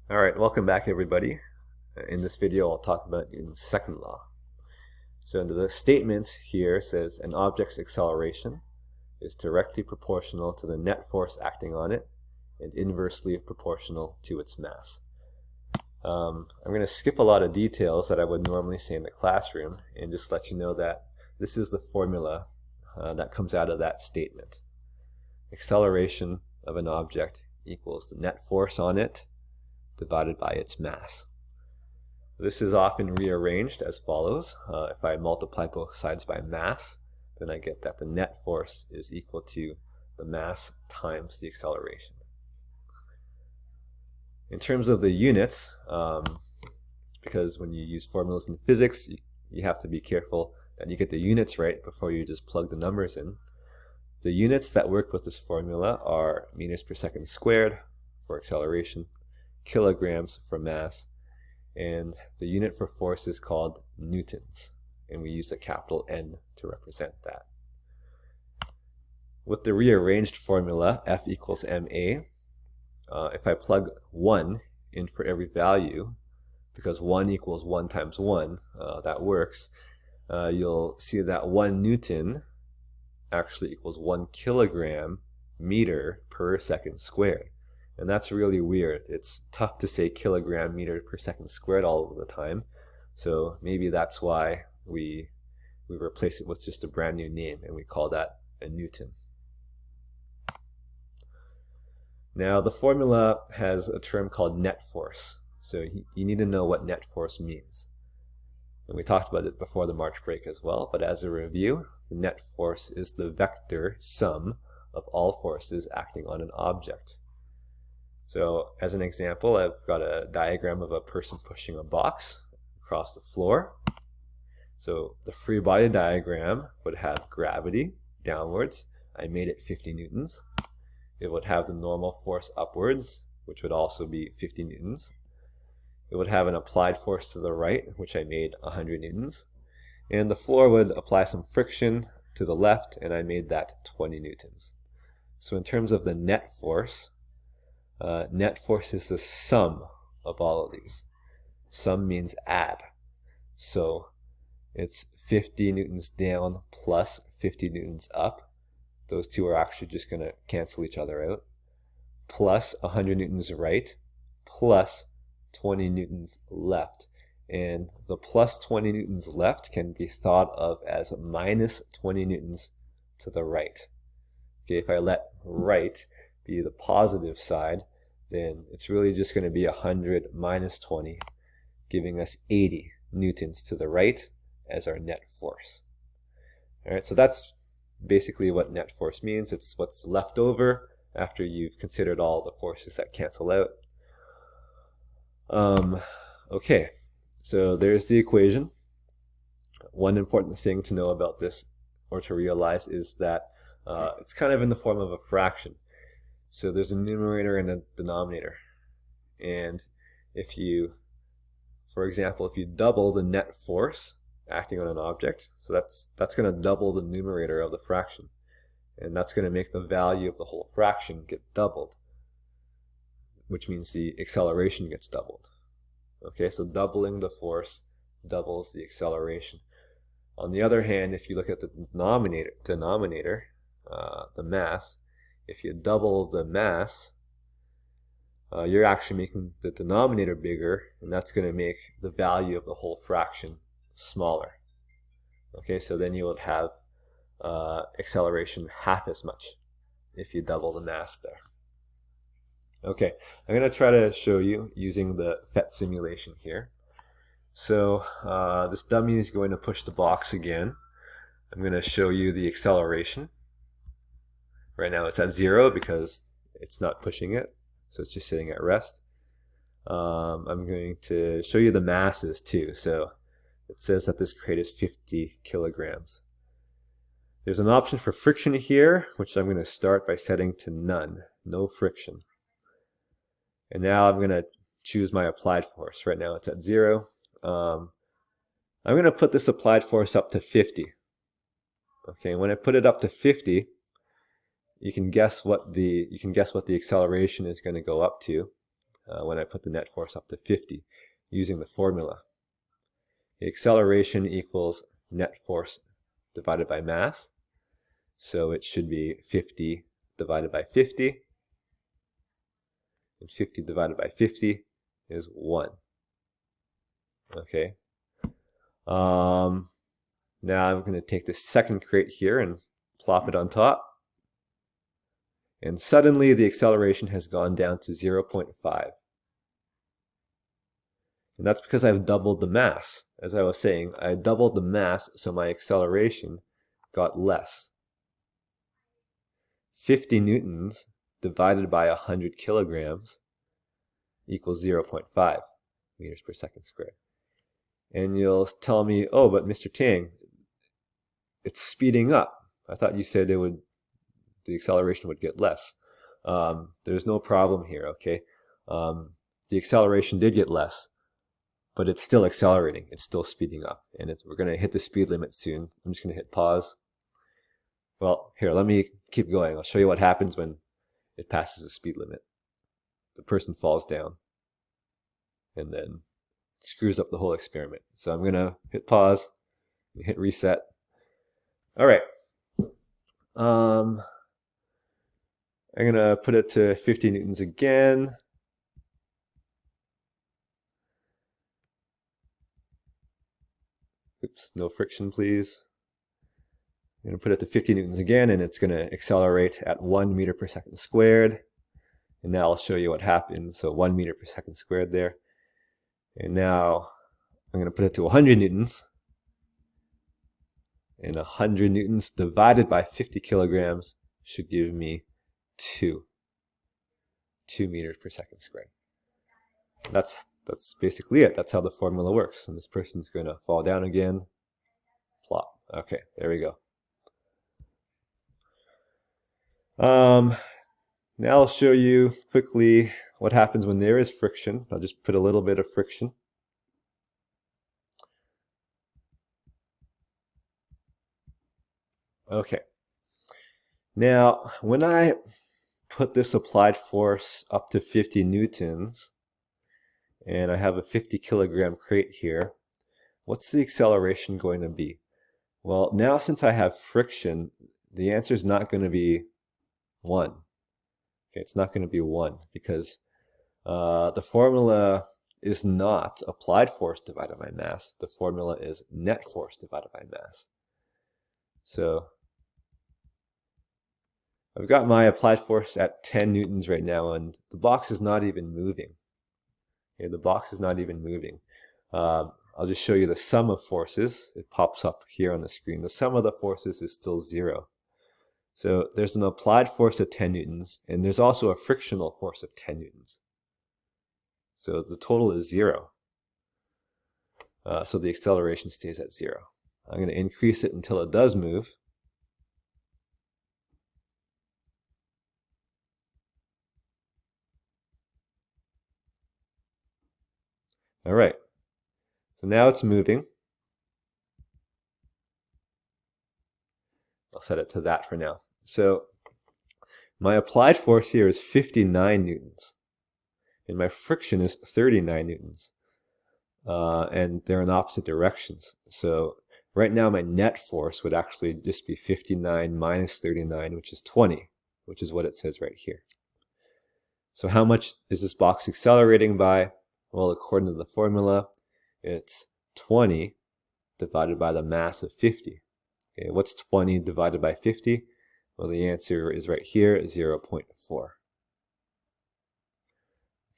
All right, welcome back everybody. In this video I'll talk about Newton's second law. So the statement here says an object's acceleration is directly proportional to the net force acting on it and inversely proportional to its mass. I'm going to skip a lot of details that I would normally say in the classroom and just let you know that this is the formula that comes out of that statement. Acceleration of an object equals the net force on it divided by its mass. This is often rearranged as follows. If I multiply both sides by mass, then I get that the net force is equal to the mass times the acceleration. In terms of the units, because when you use formulas in physics, you have to be careful that you get the units right before you just plug the numbers in. The units that work with this formula are meters per second squared for acceleration, kilograms for mass, and the unit for force is called newtons, and we use a capital N to represent that. With the rearranged formula, F equals ma, if I plug 1 in for every value, because 1 equals 1 times 1, that works, you'll see that 1 newton actually equals 1 kilogram meter per second squared. And that's really weird. It's tough to say kilogram meter per second squared all of the time. So maybe that's why we replace it with just a brand new name and we call that a newton. Now the formula has a term called net force. So you need to know what net force means. And we talked about it before the March break as well, but as a review, the net force is the vector sum of all forces acting on an object. So as an example, I've got a diagram of a person pushing a box across the floor. So the free body diagram would have gravity downwards. I made it 50 newtons. It would have the normal force upwards, which would also be 50 newtons. It would have an applied force to the right, which I made 100 newtons. And the floor would apply some friction to the left, and I made that 20 newtons. So in terms of the net force is the sum of all of these. Sum means add. So it's 50 newtons down plus 50 newtons up. Those two are actually just going to cancel each other out. Plus 100 newtons right, plus 20 newtons left. And the plus 20 newtons left can be thought of as minus 20 newtons to the right. Okay, if I let right be the positive side, then it's really just going to be 100 minus 20, giving us 80 newtons to the right as our net force. All right, so that's basically what net force means. It's what's left over after you've considered all the forces that cancel out. Okay, so there's the equation. One important thing to know about this, or to realize, is that it's kind of in the form of a fraction. So there's a numerator and a denominator. And if you, for example, if you double the net force acting on an object, so that's going to double the numerator of the fraction. And that's going to make the value of the whole fraction get doubled, which means the acceleration gets doubled. Okay, so doubling the force doubles the acceleration. On the other hand, if you look at the denominator, the mass, if you double the mass, you're actually making the denominator bigger, and that's going to make the value of the whole fraction smaller. Okay, so then you would have acceleration half as much if you double the mass there. Okay, I'm going to try to show you using the PhET simulation here. So this dummy is going to push the box again. I'm going to show you the acceleration. Right now it's at 0 because it's not pushing it, so it's just sitting at rest. I'm going to show you the masses too. So it says that this crate is 50 kilograms. There's an option for friction here, which I'm going to start by setting to none, no friction. And now I'm going to choose my applied force. Right now it's at 0. I'm going to put this applied force up to 50. Okay, when I put it up to 50, you can guess what the acceleration is going to go up to. when I put the net force up to 50 using the formula. The acceleration equals net force divided by mass. So it should be 50 divided by 50. And 50 divided by 50 is 1. Okay. Now I'm going to take the second crate here and plop it on top. And suddenly the acceleration has gone down to 0.5. And that's because I've doubled the mass. As I was saying, I doubled the mass, so my acceleration got less. 50 newtons divided by 100 kilograms equals 0.5 meters per second squared. And you'll tell me, oh, but Mr. Tang, it's speeding up. I thought you said the acceleration would get less. There's no problem here, okay? The acceleration did get less, but it's still accelerating. It's still speeding up, and we're going to hit the speed limit soon. I'm just going to hit pause. Well, here, let me keep going. I'll show you what happens when it passes the speed limit. The person falls down, and then screws up the whole experiment. So I'm going to hit pause, and hit reset. All right. I'm going to put it to 50 newtons again. Oops, no friction, please. I'm going to put it to 50 newtons again, and it's going to accelerate at 1 meter per second squared. And now I'll show you what happens. So 1 meter per second squared there. And now I'm going to put it to 100 newtons. And 100 newtons divided by 50 kilograms should give me 2 meters per second squared. That's basically it. That's how the formula works. And this person's going to fall down again. Plop. Okay, there we go. Now I'll show you quickly what happens when there is friction. I'll just put a little bit of friction. Okay. Now, when I put this applied force up to 50 newtons, and I have a 50 kilogram crate here, what's the acceleration going to be? Well, now since I have friction, the answer is not going to be 1. Okay, it's not going to be 1 because the formula is not applied force divided by mass. The formula is net force divided by mass. So I've got my applied force at 10 newtons right now, and the box is not even moving. Okay, the box is not even moving. I'll just show you the sum of forces. It pops up here on the screen. The sum of the forces is still 0. So there's an applied force of 10 newtons, and there's also a frictional force of 10 newtons. So the total is 0. So the acceleration stays at 0. I'm going to increase it until it does move. All right. So now it's moving. I'll set it to that for now. So my applied force here is 59 newtons, and my friction is 39 newtons, and they're in opposite directions. So right now my net force would actually just be 59 minus 39, which is 20, which is what it says right here. So how much is this box accelerating by? Well, according to the formula, it's 20 divided by the mass of 50. Okay, what's 20 divided by 50? Well, the answer is right here, 0.4.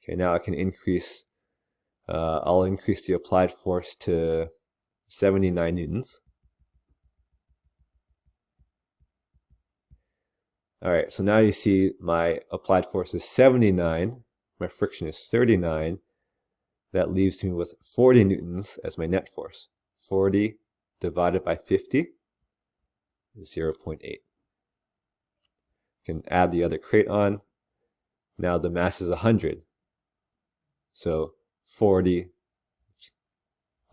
Okay, now I can increase, I'll increase the applied force to 79 newtons. All right, so now you see my applied force is 79, my friction is 39. That leaves me with 40 newtons as my net force. 40 divided by 50 is 0.8. You can add the other crate on. Now the mass is 100. So 40,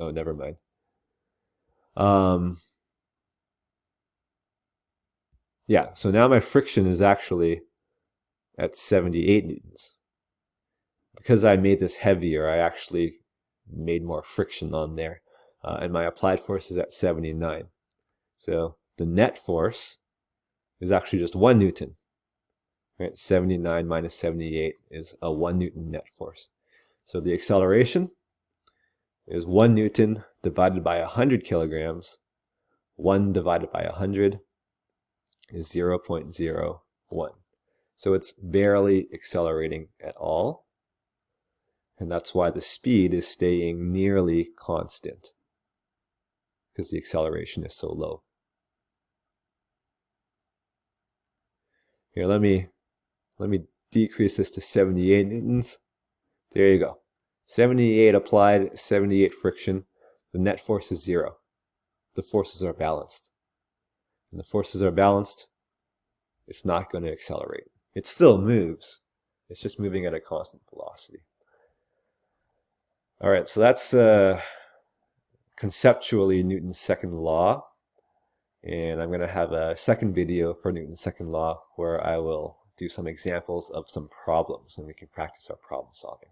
oh, never mind. Yeah, so now my friction is actually at 78 newtons. because I made this heavier, I actually made more friction on there. And my applied force is at 79. So the net force is actually just 1 Newton. Right? 79 minus 78 is a 1 Newton net force. So the acceleration is 1 Newton divided by 100 kilograms. 1 divided by 100 is 0.01. So it's barely accelerating at all. And that's why the speed is staying nearly constant, because the acceleration is so low. Here, let me decrease this to 78 newtons. There you go. 78 applied, 78 friction. The net force is 0. The forces are balanced. When the forces are balanced, it's not going to accelerate. It still moves. It's just moving at a constant velocity. All right, so that's conceptually Newton's second law. And I'm going to have a second video for Newton's second law where I will do some examples of some problems and we can practice our problem solving.